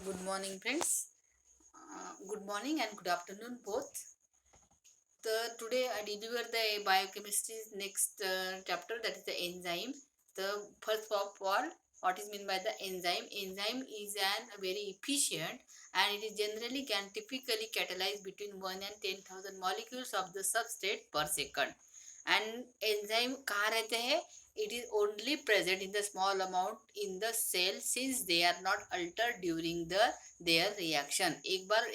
Good morning, friends. Good morning and good afternoon, both. Today I deliver the biochemistry next chapter, that is the enzyme. The first of all, what is meant by the enzyme? Enzyme is an very efficient and it is generally can typically catalyze between 1 and 10,000 molecules of the substrate per second. And enzyme कहाँ रहते हैं? It is only present in the small amount in the cell since they are not altered during their reaction. एक बार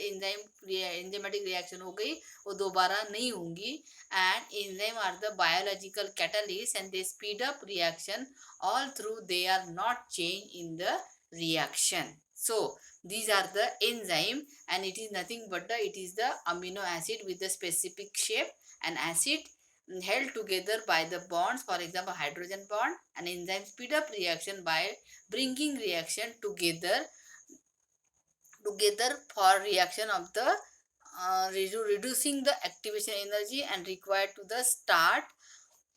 enzymatic reaction हो गई, वो दोबारा नहीं होंगी. And enzyme are the biological catalysts and they speed up reaction all through they are not changed in the reaction. So these are the enzyme, and it is nothing but it is the amino acid with the specific shape. An acid held together by the bonds, for example hydrogen bond. An enzyme speed up reaction by bringing reaction together for reaction of the reducing the activation energy and required to the start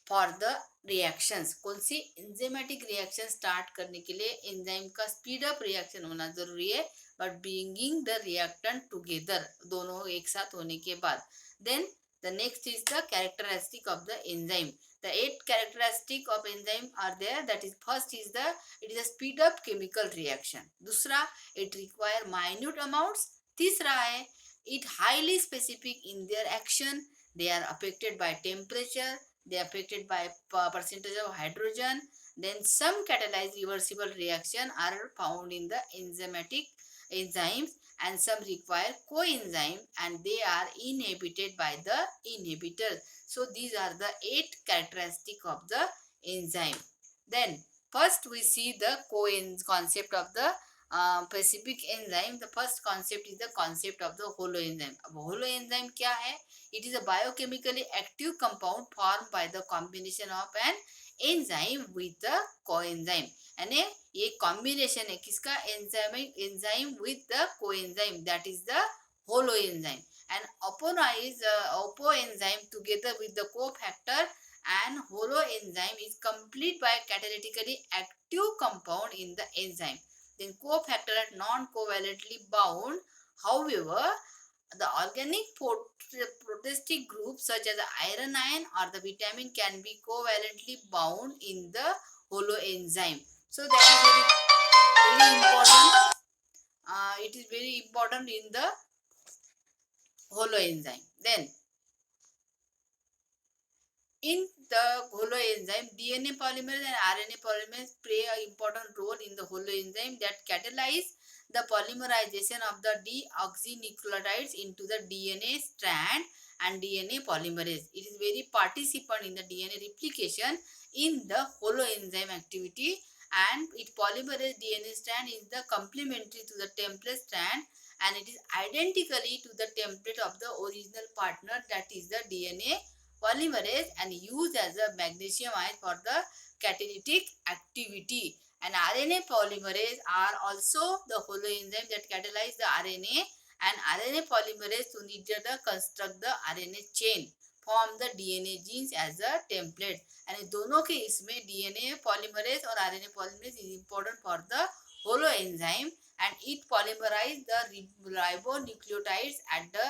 for the reactions. कौन सी enzymatic reaction start करने के लिए enzyme का speed up reaction होना जरूरी है, but bringing the reactant together, दोनों एक साथ होने के बाद. Then the next is the characteristic of the enzyme. The 8 characteristic of enzyme are there. That is, first is it is a speed up chemical reaction. दूसरा, it require minute amounts. तीसरा है it highly specific in their action. They are affected by temperature. They are affected by percentage of hydrogen. Then some catalyzed reversible reaction are found in the enzymes, and some require coenzyme and they are inhibited by the inhibitors. So these are the 8 characteristic of the enzyme. Then first we see the concept of the specific enzyme. The first concept is the concept of the holoenzyme. अब holoenzyme क्या है? It is a biochemically active compound formed by the combination of an enzyme with the coenzyme. यानी ये combination है किसका? enzyme with the coenzyme, that is the holoenzyme. And opoenzyme together with the cofactor and holoenzyme is complete by catalytically active compound in the enzyme. Then cofactor are non-covalently bound. However, the organic protostic group such as iron ion or the vitamin can be covalently bound in the holoenzyme. So that is very important. It is very important in the holoenzyme. Then in the holoenzyme, DNA polymerase and RNA polymerase play an important role in the holoenzyme that catalyze the polymerization of the deoxynucleotides into the DNA strand and DNA polymerase. It is very participant in the DNA replication in the holoenzyme activity, and it polymerase DNA strand is the complementary to the template strand, and it is identically to the template of the original partner, that is the DNA polymerase, and used as a magnesium ion for the catalytic activity. And RNA polymerase are also the holoenzyme that catalyze the RNA, and RNA polymerase to need to construct the RNA chain, form the DNA genes as a template. and दोनों के इसमें DNA polymerase और RNA polymerase is important for the holoenzyme, and it polymerize the ribonucleotides at the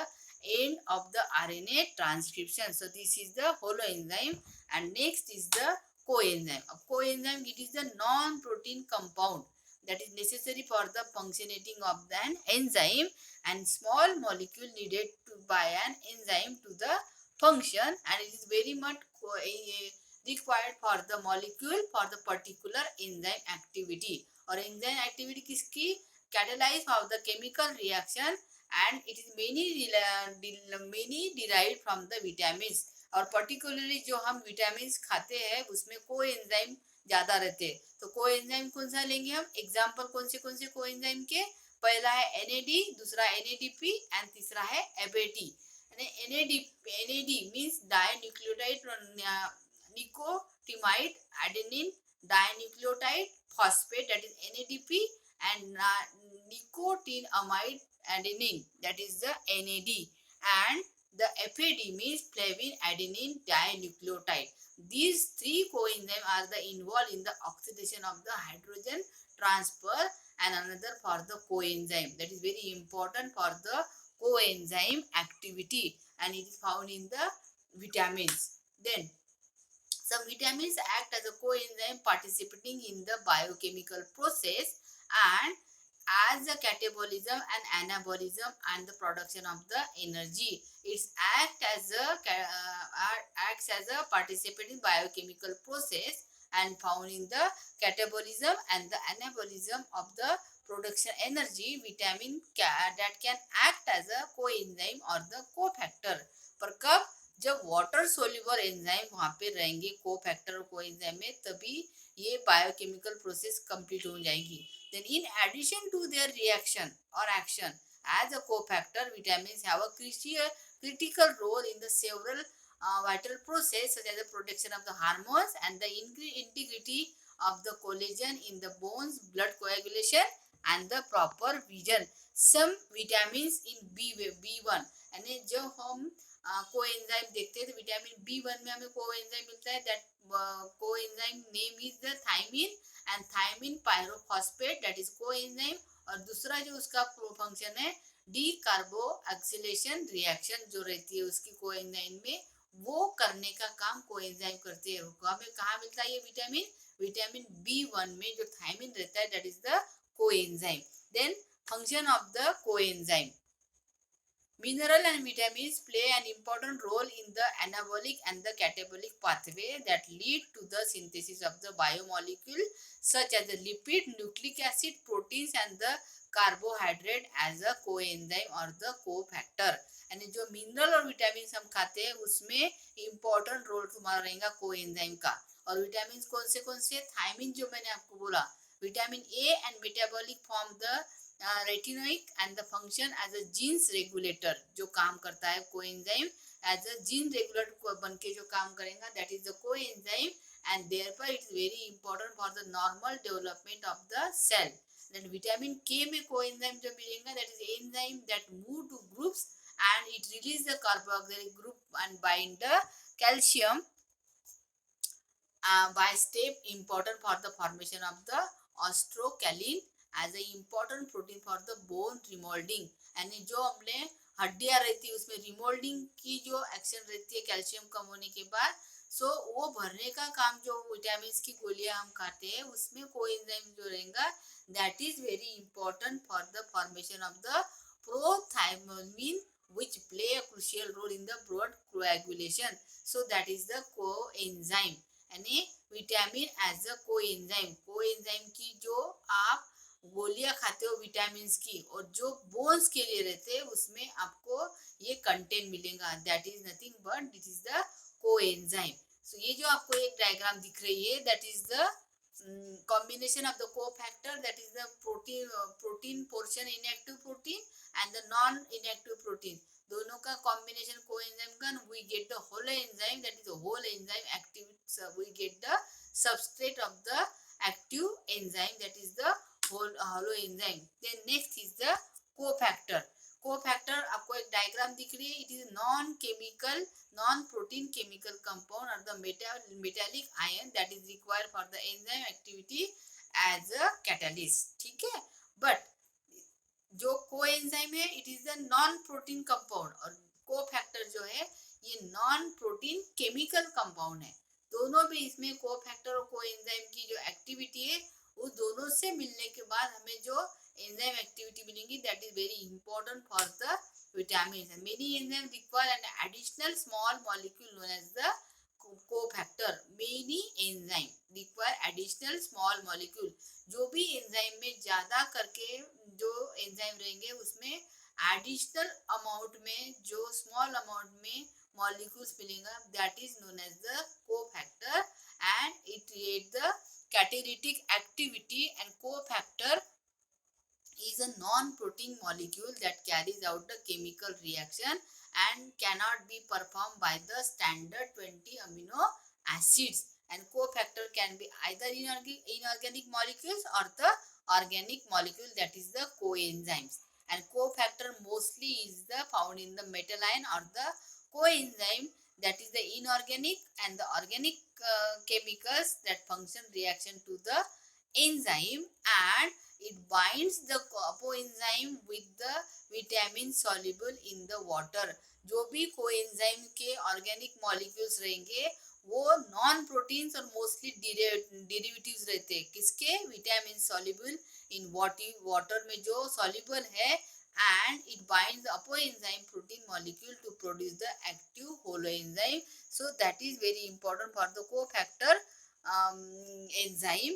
end of the RNA transcription. So this is the holoenzyme, and next is the coenzyme. A coenzyme, it is the non-protein compound that is necessary for the functioning of an enzyme, and small molecule needed by an enzyme to the function, and it is very much required for the molecule for the particular enzyme activity. और enzyme activity किसकी? Catalyze of the chemical reaction, and it is many derived from the vitamins. और particularly जो हम vitamins खाते हैं उसमें coenzyme ज्यादा रहते हैं. तो coenzyme कौन सा लेंगे हम? एग्जाम्पल कौन से coenzyme के? पहला है NAD, दूसरा NADP and तीसरा है FAT. NAD means dinucleotide nicotinamide adenine dinucleotide phosphate, that is NADP, and nicotinamide adenine, that is the NAD, and the FAD means flavin adenine dinucleotide. These three coenzymes are involved in the oxidation of the hydrogen transfer, and another for the coenzyme. That is very important for the coenzyme activity, and it is found in the vitamins. Then some vitamins act as a coenzyme participating in the biochemical process and as the catabolism and anabolism and the production of the energy. It acts as a participating biochemical process and found in the catabolism and the anabolism of the production energy. Vitamin that can act as a coenzyme or the cofactor. पर कब? जब water soluble enzyme वहां पे रहेंगे cofactor और coenzyme में, तभी ये बायोकेमिकल प्रोसेस कंप्लीट हो जाएगी. Then in addition to their reaction or action as a cofactor, vitamins have a critical role in the several vital process such as the production of the hormones and the integrity of the collagen in the bones, blood coagulation and the proper vision. Some vitamins in B1 यानी जब हम coenzyme देखते हैं तो vitamin B1 में हमें coenzyme मिलता है. That coenzyme name is the thiamine and thiamine pyrophosphate, that is coenzyme. और दूसरा जो उसका फंक्शन है डी कार्बोक्सिलेशन रिएक्शन जो रहती है उसकी कोएंजाइम में, वो करने का काम कोएंजाइम करते हैं. हमें कहाँ मिलता है ये विटामिन? विटामिन B1 में जो थायमिन रहता है, that is the coenzyme. Then function of the coenzyme. Mineral and vitamins play an important role in the anabolic and the catabolic pathway that lead to the synthesis of the biomolecule such as the lipid, nucleic acid, proteins and the carbohydrate as a coenzyme or the cofactor. यानी जो mineral और vitamin हम खाते हैं उसमें important role तुम्हारा रहेगा coenzyme का. और विटामिन कौन से? थायमिन जो मैंने आपको बोला, vitamin A and metabolic form the retinoic and the function as a genes regulator, जो काम करता है coenzyme as a gene regulator बन के जो काम करेगा, that is the coenzyme. And therefore it is very important for the normal development of the cell. Then vitamin K में कोएंजाइम जो मिलेगा, that is enzyme that move to groups and it release the carboxylic group and bind the calcium by step important for the formation of the ostrocalin as a important protein for the bone remolding. यानी जो हमने हड्डियां रहती है उसमें remoulding की जो action रहती है कैल्शियम कम होने के बाद, सो वो भरने का काम जो विटामिन की गोलियां हम खाते हैं उसमें कोएंजाइम जो रहेगा, that is very important for the formation of the prothymine which play a crucial role in the blood coagulation. So that is the coenzyme. यानी vitamin as a coenzyme. Coenzyme की जो आप गोलियां खाते हो विटामिन की और जो बोन्स के लिए रहते हैं उसमें आपको ये कंटेंट मिलेगा, that is nothing but this is the coenzyme. So ये जो आपको एक डायग्राम दिख रही है, that is the combination of the cofactor, that is the protein portion, inactive protein and the non inactive protein, दोनों का combination coenzyme का, we get the whole enzyme, that is the whole enzyme active, we get the substrate of the active enzyme, that is the whole enzyme. Then next is the cofactor. Cofactor आपको एक diagram दिख रही है. It is non chemical non protein chemical compound और the metallic ion that is required for the enzyme activity as a catalyst. ठीक है, but जो coenzyme है it is the non protein compound और कोफैक्टर जो है ये नॉन प्रोटीन केमिकल कंपाउंड है. दोनों भी इसमें कोफैक्टर और कोएंजाइम की जो एक्टिविटी है वो दोनों से मिलने के बाद हमें जो enzyme activity meaning that is very important for the vitamins. And many enzymes require an additional small molecule known as the cofactor. Many enzyme require additional small molecule. जो भी enzyme में ज्यादा करके जो enzyme रहेंगे उसमें additional amount में जो small amount में molecules मिलेगा, that is known as the cofactor and it creates the catalytic activity. And cofactor is a non-protein molecule that carries out the chemical reaction and cannot be performed by the standard 20 amino acids. And cofactor can be either inorganic molecules or the organic molecule, that is the coenzymes. And cofactor mostly is the found in the metal ion or the coenzyme, that is the inorganic and the organic chemicals that function reaction to the enzyme. And it binds the coenzyme with the vitamin soluble in the water. जो भी coenzyme के organic molecules रहेंगे वो non proteins और mostly derivatives रहते हैं किसके, vitamin soluble in water में जो सॉल्युबल है, and it binds the apoenzyme protein molecule to produce the active holoenzyme. So that is very important for the cofactor enzyme.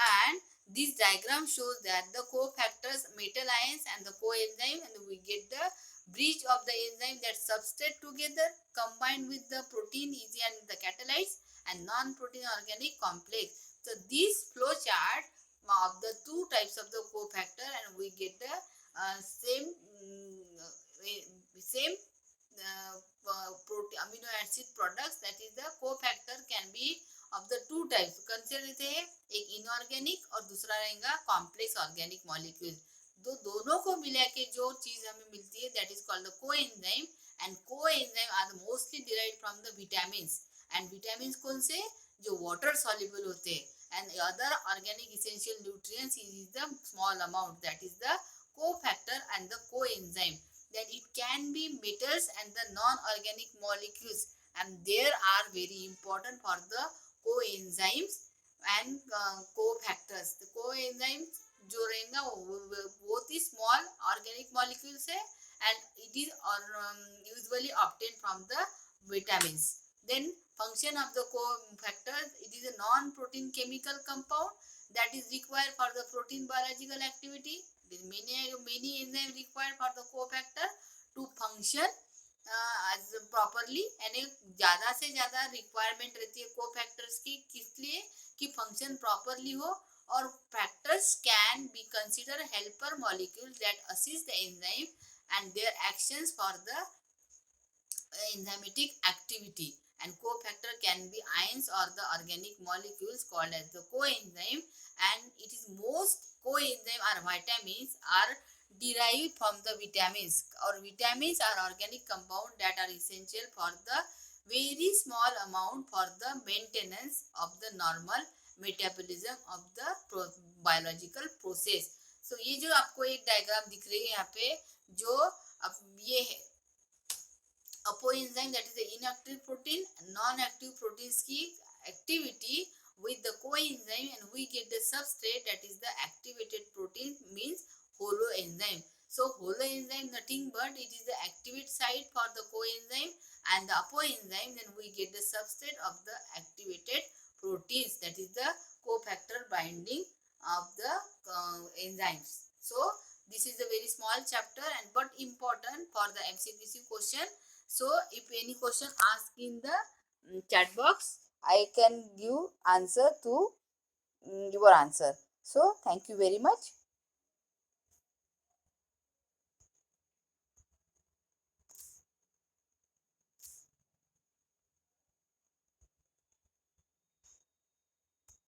And this diagram shows that the cofactors metal ions and the coenzyme, and we get the bridge of the enzyme that substrate together combined with the protein easy and the catalytes and non-protein organic complex. So this flow chart of the two types of the cofactor, and we get the same amino acid products, that is the cofactor can be of the two types. Consider थे एक inorganic और दूसरा रहेगा complex organic molecule. दोनों को मिला के जो चीज हमें मिलती है that is called the coenzyme. And coenzyme are mostly derived from the vitamins. And vitamins कौन से, जो वाटर सॉल्युबल होते हैं. And other organic essential nutrients is the small amount, that is the cofactor and the coenzyme. Then it can be metals and the non-organic molecules, and there are very important for the coenzymes and cofactors. The coenzymes जो रहेगा वो बहुत ही small organic molecules है, and it is usually obtained from the vitamins. Then function of the cofactors, it is a non-protein chemical compound that is required for the protein biological activity. Many enzymes required for the cofactor to function as properly. यानी ज़्यादा से ज़्यादा requirement रहती है cofactors की, किस लिए कि फंक्शन प्रॉपरली हो. और factors can be consider helper molecule that assist the enzyme and their actions for the enzymatic activity. And cofactor can be ions or the organic molecules called as the coenzyme. And it is most coenzyme or vitamins are derived from the vitamins, or vitamins are organic compound that are essential for the very small amount for the maintenance of the normal metabolism of the biological process. So ये जो आपको एक diagram दिख रही है यहाँ पे, जो अब ये है apoenzyme that is the inactive protein, non active proteins की activity with the coenzyme, and we get the substrate that is the activated protein, means holoenzyme. So holoenzyme nothing but it is the activate site for the coenzyme, and the apoenzyme then we get the substrate of the activated proteins, that is the cofactor binding of the enzymes. So this is a very small chapter and but important for the MCQ question. So if any question asked in the chat box, I can give answer to your answer. So thank you very much.